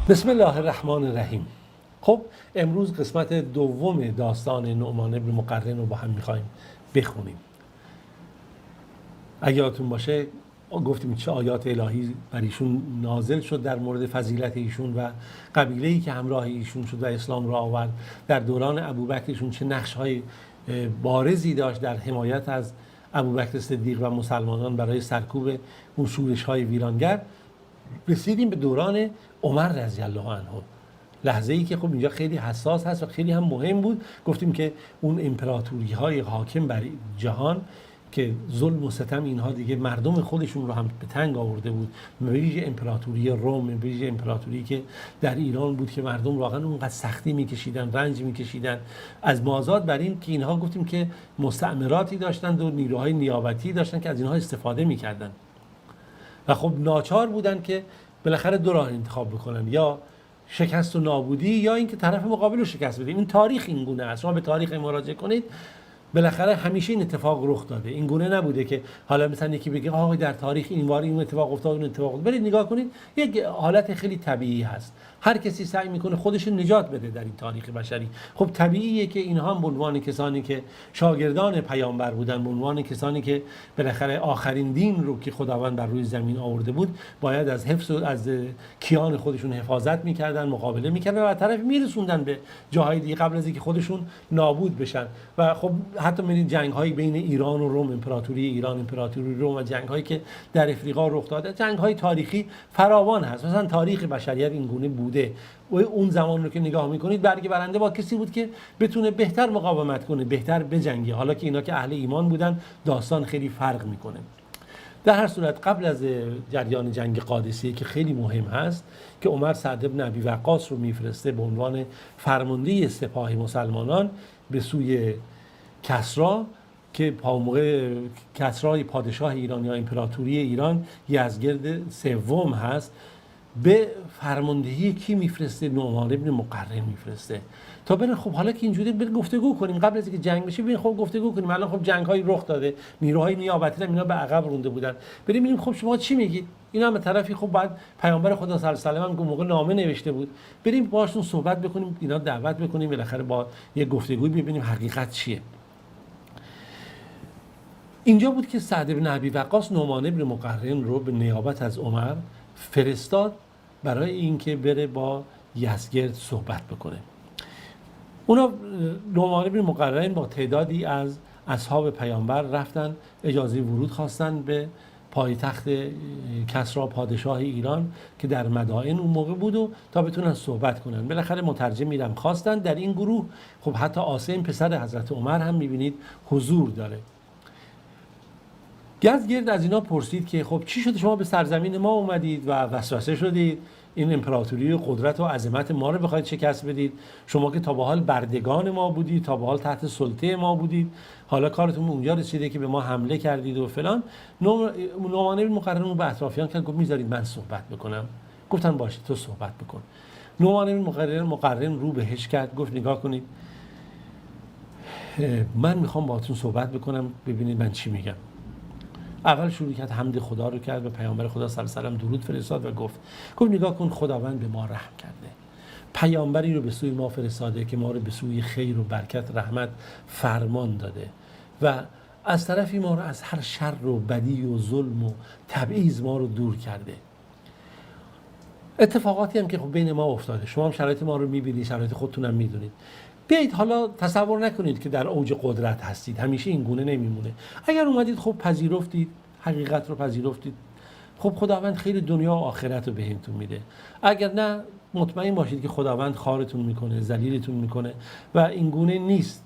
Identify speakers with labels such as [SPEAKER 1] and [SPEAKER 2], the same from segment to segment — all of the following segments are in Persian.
[SPEAKER 1] بسم الله الرحمن الرحیم. خب امروز قسمت دوم داستان نعمان بن مقرن رو با هم میخوایم بخونیم. اگه یادتون باشه گفتیم چه آیات الهی بر ایشون نازل شد در مورد فضیلت ایشون و قبیله‌ای که همراه ایشون شد و اسلام را آورد. در دوران ابوبکر ایشون چه نقش‌های بارزی داشت در حمایت از ابوبکر صدیق و مسلمانان برای سرکوب اون شورش‌های ویرانگر. رسیدیم به دوران عمر رضی الله عنه، لحظه‌ای که خب اینجا خیلی حساس هست و خیلی هم مهم بود. گفتیم که اون امپراتوری‌های حاکم بر جهان که ظلم و ستم اینها دیگه مردم خودشون رو هم به تنگ آورده بود، به ویژه امپراتوری روم، به ویژه امپراتوری که در ایران بود که مردم واقعا اونقدر سختی میکشیدن، رنج میکشیدن از مازاد بر این که اینها گفتیم که مستعمراتی داشتند و نیروهای نیابتی داشتن که از اینها استفاده میکردن و خب ناچار بودن که بالاخره دو راه انتخاب بکنن، یا شکست و نابودی یا اینکه طرف مقابل رو شکست بدیم. این تاریخ این گونه است. شما به تاریخ مراجعه کنید، بالاخره همیشه این اتفاق رخ داده. این گونه نبوده که حالا مثلا یکی بگه آقا در تاریخ این بار این اتفاق افتاد اون اتفاق افتاد. برید نگاه کنید، یک حالت خیلی طبیعی هست. هر کسی سعی میکنه خودش نجات بده در این تاریخ بشری. خب طبیعیه که اینها به عنوان کسانی که شاگردان پیامبر بودن، به عنوان کسانی که بالاخره آخرین دین رو که خداوند بر روی زمین آورده بود، باید از حفظ و از کیان خودشون حفاظت میکردن، مقابله میکردن و از طرف میرسوندن به جاهای دیگه قبل از اینکه خودشون نابود بشن. و خب حتی می‌بینید جنگ‌های بین ایران و روم، امپراتوری ایران، امپراتوری روم و جنگ‌هایی که در افریقا رخ داده، جنگ‌های تاریخی فراوان هست. مثلا تاریخ بشریت این گونه بوده. و اون زمان رو که نگاه می‌کنید، برگ برنده با کسی بود که بتونه بهتر مقاومت کنه، بهتر بجنگه. حالا که اینا که اهل ایمان بودن، داستان خیلی فرق می‌کنه. در هر صورت قبل از جریان جنگ قادسیه که خیلی مهم هست که عمر سعد بن ابی وقاص رو میفرسته به عنوان فرمانده سپاه مسلمانان به سوی کسری، که موقع کسری پادشاه ایران یا امپراتوری ایران یزدگرد سوم هست، به فرماندهی کی میفرسته؟ نعمان بن مقرن میفرسته تا برن خب حالا که اینجوری بریم گفتگو کنیم قبل از اینکه جنگ بشه. بریم خب گفتگو کنیم. الان خب جنگ‌های رخ داده، نیروهای نیابتی هم اینا به عقب رونده بودن. بریم ببینیم خب شما چی میگید. اینا هم به طرفی خب بعد پیامبر خدا صلی الله علیه و آله هم موقع نامه نوشته بود، بریم باهاشون صحبت بکنیم، اینا دعوت بکنیم، بالاخره با یه گفتگوی ببینیم حقیقت چیه. اینجا بود که سعد بن ابی وقاص نعمان بن مقرن رو به نیابت از عمر فرستاد برای اینکه بره با یزدگرد صحبت بکنه. اونا نعمان بن مقرن با تعدادی از اصحاب پیامبر رفتن، اجازه ورود خواستن به پایتخت کسری پادشاه ایران که در مدائن اون موقع بود و تا بتونن صحبت کنن. بالاخره مترجم میرم خواستن. در این گروه خب حتی عاصم پسر حضرت عمر هم میبینید حضور داره. یزدگرد از اینا پرسید که خب چی شده شما به سرزمین ما اومدید و وسوسه شدید، این امپراتوری قدرت و عظمت ما رو بخواید شکست بدید؟ شما که تا به حال بردگان ما بودید، تا به حال تحت سلطه ما بودید، حالا کارتون اونجا رسیده که به ما حمله کردید و فلان. نعمان بن مقرن رو به اطرافیان کرد، گفت میذارید من صحبت بکنم؟ گفتن باشه تو صحبت بکن. نعمان بن مقرن رو بهش کرد، گفت نگاه کنید من میخوام باهاتون صحبت بکنم، ببینید من چی میگم. اول شروع کرد حمد خدا رو کرد، به پیامبر خدا صلی الله علیه و آله درود فرستاد و گفت نگاه کن خداوند به ما رحم کرده، پیامبری رو به سوی ما فرستاده که ما رو به سوی خیر و برکت رحمت فرمان داده و از طرفی ما رو از هر شر و بدی و ظلم و تبعیض ما رو دور کرده. اتفاقاتی هم که خب بین ما افتاده، شما هم شرایط ما رو میبینید، شرایط خودتون هم میدونید. بیایید حالا تصور نکنید که در اوج قدرت هستید، همیشه این گونه نمیمونه. اگر اومدید خب پذیرفتید، حقیقت رو پذیرفتید، خب خداوند خیر دنیا و آخرت رو بهتون میده. اگر نه مطمئن باشید که خداوند خارتون میکنه، ذلیلتون میکنه و این گونه نیست.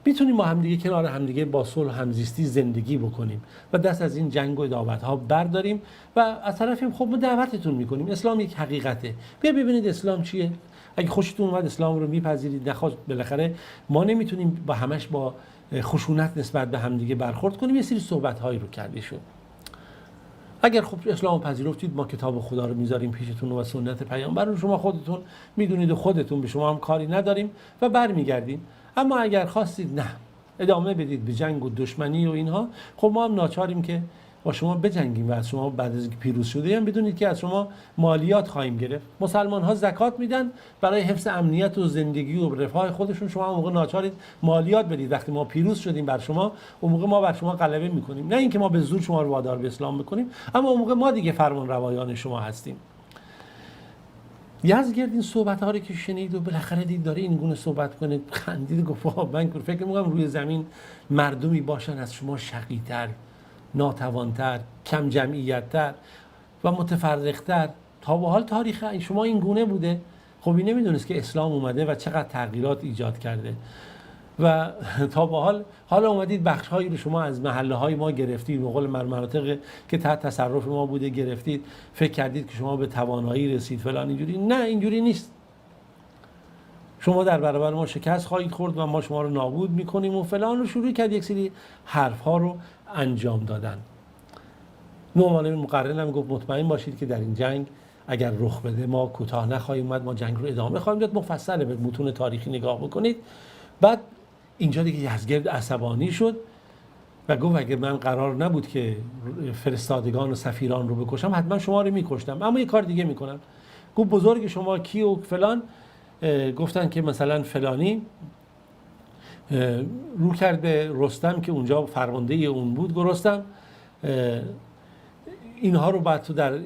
[SPEAKER 1] میتونیم ما همدیگه کنار همدیگه با صلح همزیستی زندگی بکنیم و دست از این جنگ و اداوت ها برداریم و از طرفیم خب ما دعوتتون میکنیم. اسلام یک حقیقته. بیا ببینید اسلام چیه. اگه خوشتون اومد اسلام رو میپذیرید، نخواست بالاخره ما نمیتونیم با همش با خشونت نسبت به همدیگه برخورد کنیم. یه سری صحبت هایی رو کردی شد. اگر خب اسلام پذیرفتید، ما کتاب خدا رو میذاریم پیشتون و سنت پیامبر رو شما خودتون میدونید و خودتون، به شما هم کاری نداریم و برمیگردیم. اما اگر خواستید نه ادامه بدید به جنگ و دشمنی و اینها، خب ما هم ناچاریم که با شما بجنگیم و از شما بعد از اینکه پیروز شدیم بدونید که از شما مالیات خواهیم گرفت. مسلمان ها زکات میدن برای حفظ امنیت و زندگی و رفاه خودشون، شما اون موقع ناچارید مالیات بدید. وقتی ما پیروز شدیم بر شما، اون موقع ما بر شما غلبه میکنیم، نه اینکه ما به زور شما رو وادار به اسلام بکنیم، اما اون موقع ما دیگه فرمان روایان شما هستیم. یزدگرد این صحبت‌ها رو که شنید و بالاخره دید داره این گونه صحبت کنه، خندید، گفت من فکر می‌کنم روی زمین مردمی باشن از شما شقی‌تر، ناتوان‌تر، کم جمعیت‌تر و متفرق‌تر. تا به حال تاریخ شما این گونه بوده؟ خب این نمی‌دونست که اسلام اومده و چقدر تغییرات ایجاد کرده و تا به حالا اومدید بخش‌هایی رو شما از محله‌های ما گرفتید، به قول مناطق که تحت تصرف ما بوده گرفتید، فکر کردید که شما به توانایی رسید فلان اینجوری. نه اینجوری نیست. شما در برابر ما شکست خواهید خورد و ما شما رو نابود می‌کنیم و فلان رو شروع کرد یک سری حرف‌ها رو انجام دادن. نعمان بن مقرن هم گفت مطمئن باشید که در این جنگ اگر رخ بده ما کوتاه نخواهیم اومد، ما جنگ رو ادامه خواهیم داد. مفصل به متون تاریخی نگاه بکنید. بعد اینجا دیگه یزدگرد عصبانی شد و گفت اگر من قرار نبود که فرستادگان و سفیران رو بکشم حتما شما رو میکشتم، اما یه کار دیگه میکنم. گفت بزرگ شما کی و فلان؟ گفتن که مثلا فلانی رو کرد به رستم که اونجا فرمانده اون بود، رستم اینها رو بعد تو در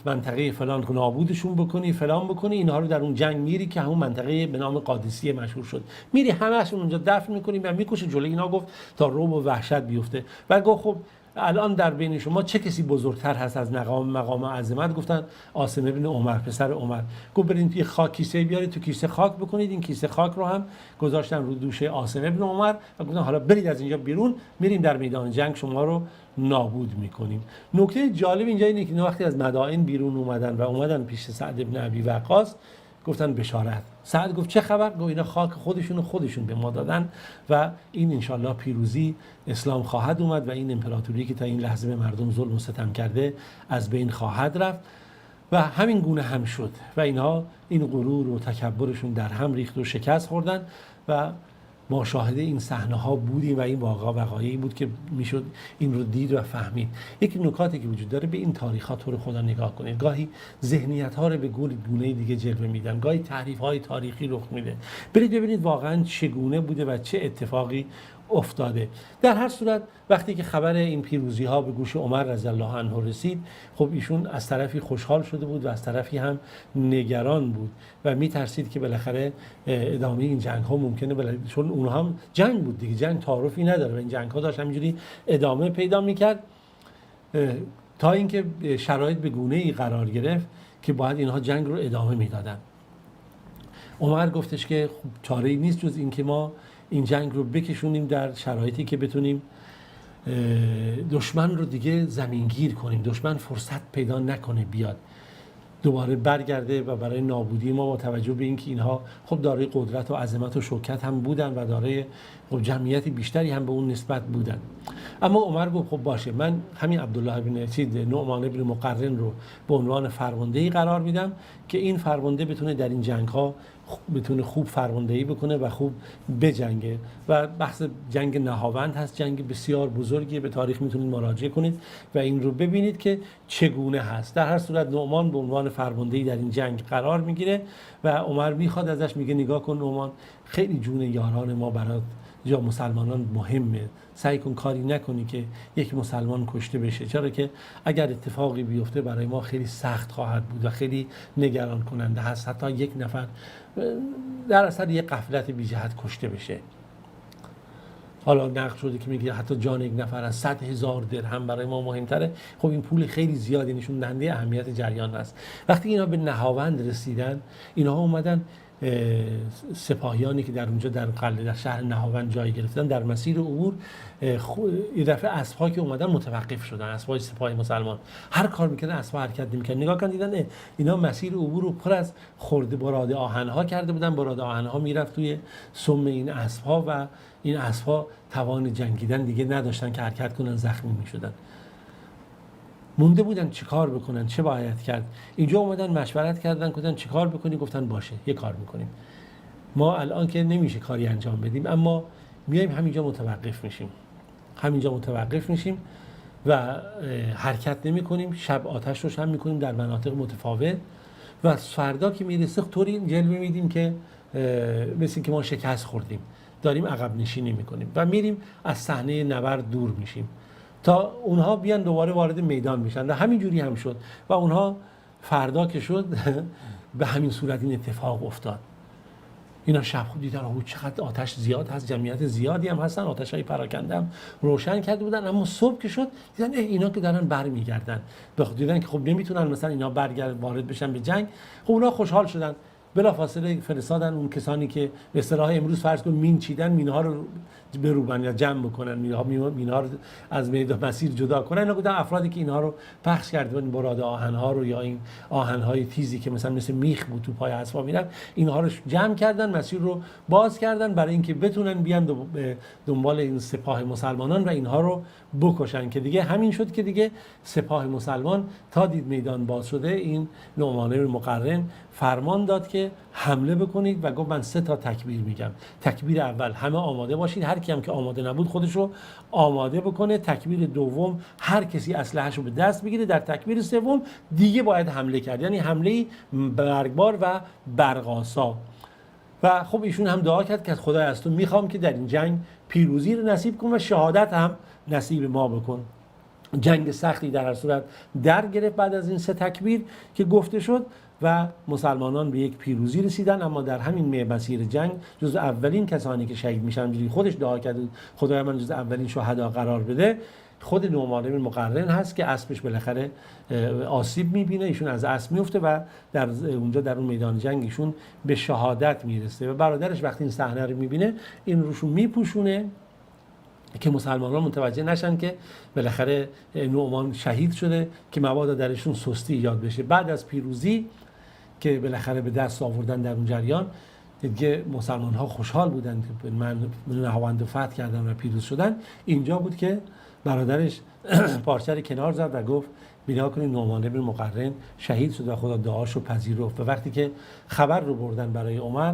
[SPEAKER 1] منطقه فلان نابودشون بکنی، فلان بکنی، اینها رو در اون جنگ میری که همون منطقه به نام قادسیه مشهور شد، میری همه‌شون اونجا دفن میکنی و میکشی جلوی اینا. گفت تا رعب و وحشت بیفته. و گفت خب الان در بین شما چه کسی بزرگتر هست از مقام عظمت؟ گفتن عاصم ابن عمر، پسر عمر. گفت برین یه خاک کیسه بیارید، تو کیسه خاک بکنید. این کیسه خاک رو هم گذاشتن رو دوش عاصم ابن عمر و گفتن حالا برید از اینجا بیرون، میریم در میدان جنگ شما رو نابود میکنیم. نکته جالب اینجا اینه که وقتی از مدائن بیرون اومدن پیش سعد ابن ابی وقاص، گفتن بشارت. سعد گفت چه خبر؟ گفت اینا خاک خودشون به ما دادن و این انشالله پیروزی اسلام خواهد اومد و این امپراتوری که تا این لحظه به مردم ظلم و ستم کرده از بین خواهد رفت. و همین گونه هم شد و اینها این غرور و تکبرشون در هم ریخت و شکست خوردن و ما شاهد این صحنه ها بودیم و این وقایعی بود که میشد این رو دید و فهمید. یک نکاتی که وجود داره، به این تاریخ ها تو رو خدا نگاه کنید. گاهی ذهنیت ها رو به گونه دیگه جلوه میدن، گاهی تحریف های تاریخی رخ میده. برید ببینید واقعا چگونه بوده و چه اتفاقی افتاده. در هر صورت وقتی که خبر این پیروزی ها به گوش عمر رضی الله عنه رسید، خب ایشون از طرفی خوشحال شده بود و از طرفی هم نگران بود و میترسید که بالاخره ادامه این جنگ ها ممکنه چون اونها هم جنگ بود دیگه، جنگ تعارفی نداره و این جنگ ها داشت همینجوری ادامه پیدا میکرد تا اینکه شرایط به گونه ای قرار گرفت که باید اینها جنگ رو ادامه میدادن. عمر گفتش که خب چاره‌ای نیست جز این که ما این جنگ رو بکشونیم در شرایطی که بتونیم دشمن رو دیگه زمینگیر کنیم، دشمن فرصت پیدا نکنه بیاد دوباره برگرده و برای نابودی ما، با توجه به اینکه اینها خب دارای قدرت و عظمت و شوکت هم بودن و دارای خب جمعیت بیشتری هم به اون نسبت بودن. اما عمر گفت خب باشه، من همین عبدالله بن نعمان بن مقرن رو به عنوان فرماندهی قرار میدم که این فرمانده بتونه در این جنگ ها بتونه خوب فرماندهی بکنه و خوب بجنگه. و بحث جنگ نهاوند هست، جنگ بسیار بزرگی، به تاریخ میتونید مراجعه کنید و این رو ببینید که چگونه هست. در هر صورت نعمان به عنوان فرماندهی در این جنگ قرار میگیره و عمر میخواد ازش، میگه نگاه کن نعمان، خیلی جون یاران ما برات یا مسلمانان مهمه، سعی کن کاری نکنی که یک مسلمان کشته بشه، چرا که اگر اتفاقی بیفته برای ما خیلی سخت خواهد بود و خیلی نگران کننده هست، حتی یک نفر در اثر یک غفلت بی جهت کشته بشه. حالا نقل شده که میگه حتی جان یک نفر از 100,000 درهم برای ما مهمتره. خب این پول خیلی زیادی نشون دهنده اهمیت جریان است. وقتی اینا به نهاوند رسیدن، اینها اومدن سپاهیانی که در اونجا در قلعه در شهر نهاوند جای گرفتن، در مسیر عبور یه دفعه اسب‌ها که اومدن متوقف شدن، اسب‌های سپاه مسلمان هر کار می‌کردن اسب‌ها حرکت نمی‌کردن. نگاه کردن دیدن اینا مسیر عبور رو پر از خرده براد آهن‌ها کرده بودن، براد آهن‌ها میرفت توی سم این اسب‌ها و این اسب‌ها توان جنگیدن دیگه نداشتن که حرکت کنن، زخمی می‌شدن. مونده بودن چیکار بکنن، چه باید کرد. اینجا اومدن مشورت کردن، گفتن چیکار بکنی؟ گفتن باشه یه کار میکنیم، ما الان که نمیشه کاری انجام بدیم، اما میایم همینجا متوقف میشیم و حرکت نمی کنیم، شب آتش روشن می کنیم در مناطق متفاوت و فردا که میرسه طوری جلوه میدیم که مثل که ما شکست خوردیم، داریم عقب نشینی میکنیم و میریم از صحنه نبرد دور میشیم تا اونها بیان دوباره وارد میدان میشن و همین جوری هم شد و اونها فردا که شد به همین صورت این اتفاق افتاد. اینا شب خود دیدن چقدر آتش زیاد هست، جمعیت زیادی هم هستن، آتش‌های پراکنده هم روشن کرده بودن، اما صبح که شد دیدن اینا که دارن برمیگردن، دیدن که خب نمیتونن مثلا اینا برگرد وارد بشن به جنگ. خب اونا خوشحال شدن، بلافاصله فرستادن اون کسانی که به اصطلاح امروز فرض کن مین چیدن، مین‌ها رو بروبن یا جمع بکنن، مین‌ها رو از میدان مسیر جدا کنن. اینا بودن افرادی که اینها رو پخش کردن، براد آهن‌ها رو یا این آهن‌های تیزی که مثلا مثل میخ بود تو پای اسبا میرفت، اینها رو جمع کردن، مسیر رو باز کردن برای اینکه بتونن بیان دنبال این سپاه مسلمانان و اینها رو بکشن. که دیگه همین شد که دیگه سپاه مسلمان تا دید میدان باز شده، این نعمان بن مقرن فرمان داد که حمله بکنید و گفت من 3 تا تکبیر میگم. تکبیر اول همه آماده باشید، هر کی هم که آماده نبود خودش رو آماده بکنه. تکبیر دوم هر کسی اسلحه‌شو به دست بگیره. در تکبیر سوم دیگه باید حمله کرد، یعنی حمله برگبار و برق‌آسا. و خب ایشون هم دعا کرد که خدای از تو میخوام که در این جنگ پیروزی رو نصیب کن و شهادت هم نصیب ما بکن. جنگ سختی در هر صورت در گرفت بعد از این 3 تکبیر که گفته شد و مسلمانان به یک پیروزی رسیدن. اما در همین مسیر جنگ جز اولین کسانی که شهید میشن، جوری خودش دعا کرد خدای من جز اولین شهدا قرار بده، خود نعمان بن مقرن هست که اسبش بالاخره آسیب میبینه، ایشون از اسب میفته و در اونجا در اون میدان جنگ ایشون به شهادت میرسه و برادرش وقتی این صحنه رو میبینه این روشو میپوشونه که مسلمانان متوجه نشن که بالاخره نعمان شهید شده، که مبادا درشون سستی ایجاد بشه. بعد از پیروزی که بالاخره به دست آوردن در اون جریان، دیگه مسلمان ها خوشحال بودن که من نهاوند فتح کردن و پیروز شدن. اینجا بود که برادرش پارچه رو کنار زد و گفت بنا کنید نعمان بن مقرن شهید شد و خدا دعاشو پذیرفت. و وقتی که خبر رو بردن برای عمر،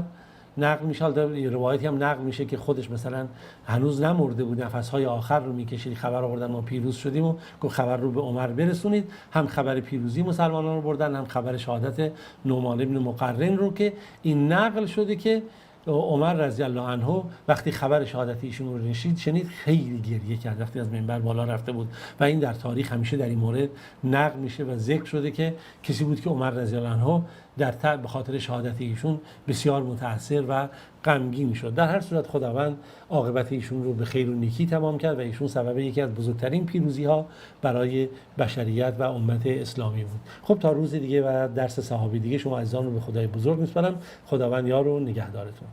[SPEAKER 1] نقل میشه، روایتی هم نقل میشه که خودش مثلا هنوز نمرده بود، نفسهای آخر رو میکشید، خبر آوردن ما پیروز شدیم و گفت خبر رو به عمر برسونید. هم خبر پیروزی مسلمانان رو بردن، هم خبر شهادت نعمان بن مقرن رو، که این نقل شده که عمر رضی الله عنه وقتی خبر شهادت ایشون رو شنید خیلی گریه کرد وقتی از منبر بالا رفته بود و این در تاریخ همیشه در این مورد نقل میشه و ذکر شده که کسی بود که عمر رضی الله عنه به خاطر شهادت ایشون بسیار متاثر و غمگین شد. در هر صورت خداوند عاقبت ایشون رو به خیر و نیکی تمام کرد و ایشون سبب یکی از بزرگترین پیروزی ها برای بشریت و امت اسلامی بود. خب تا روز دیگه و درس صحابی دیگه شما عزیزان رو به خدای بزرگ میسپارم. خداوند یار و نگهدارتون.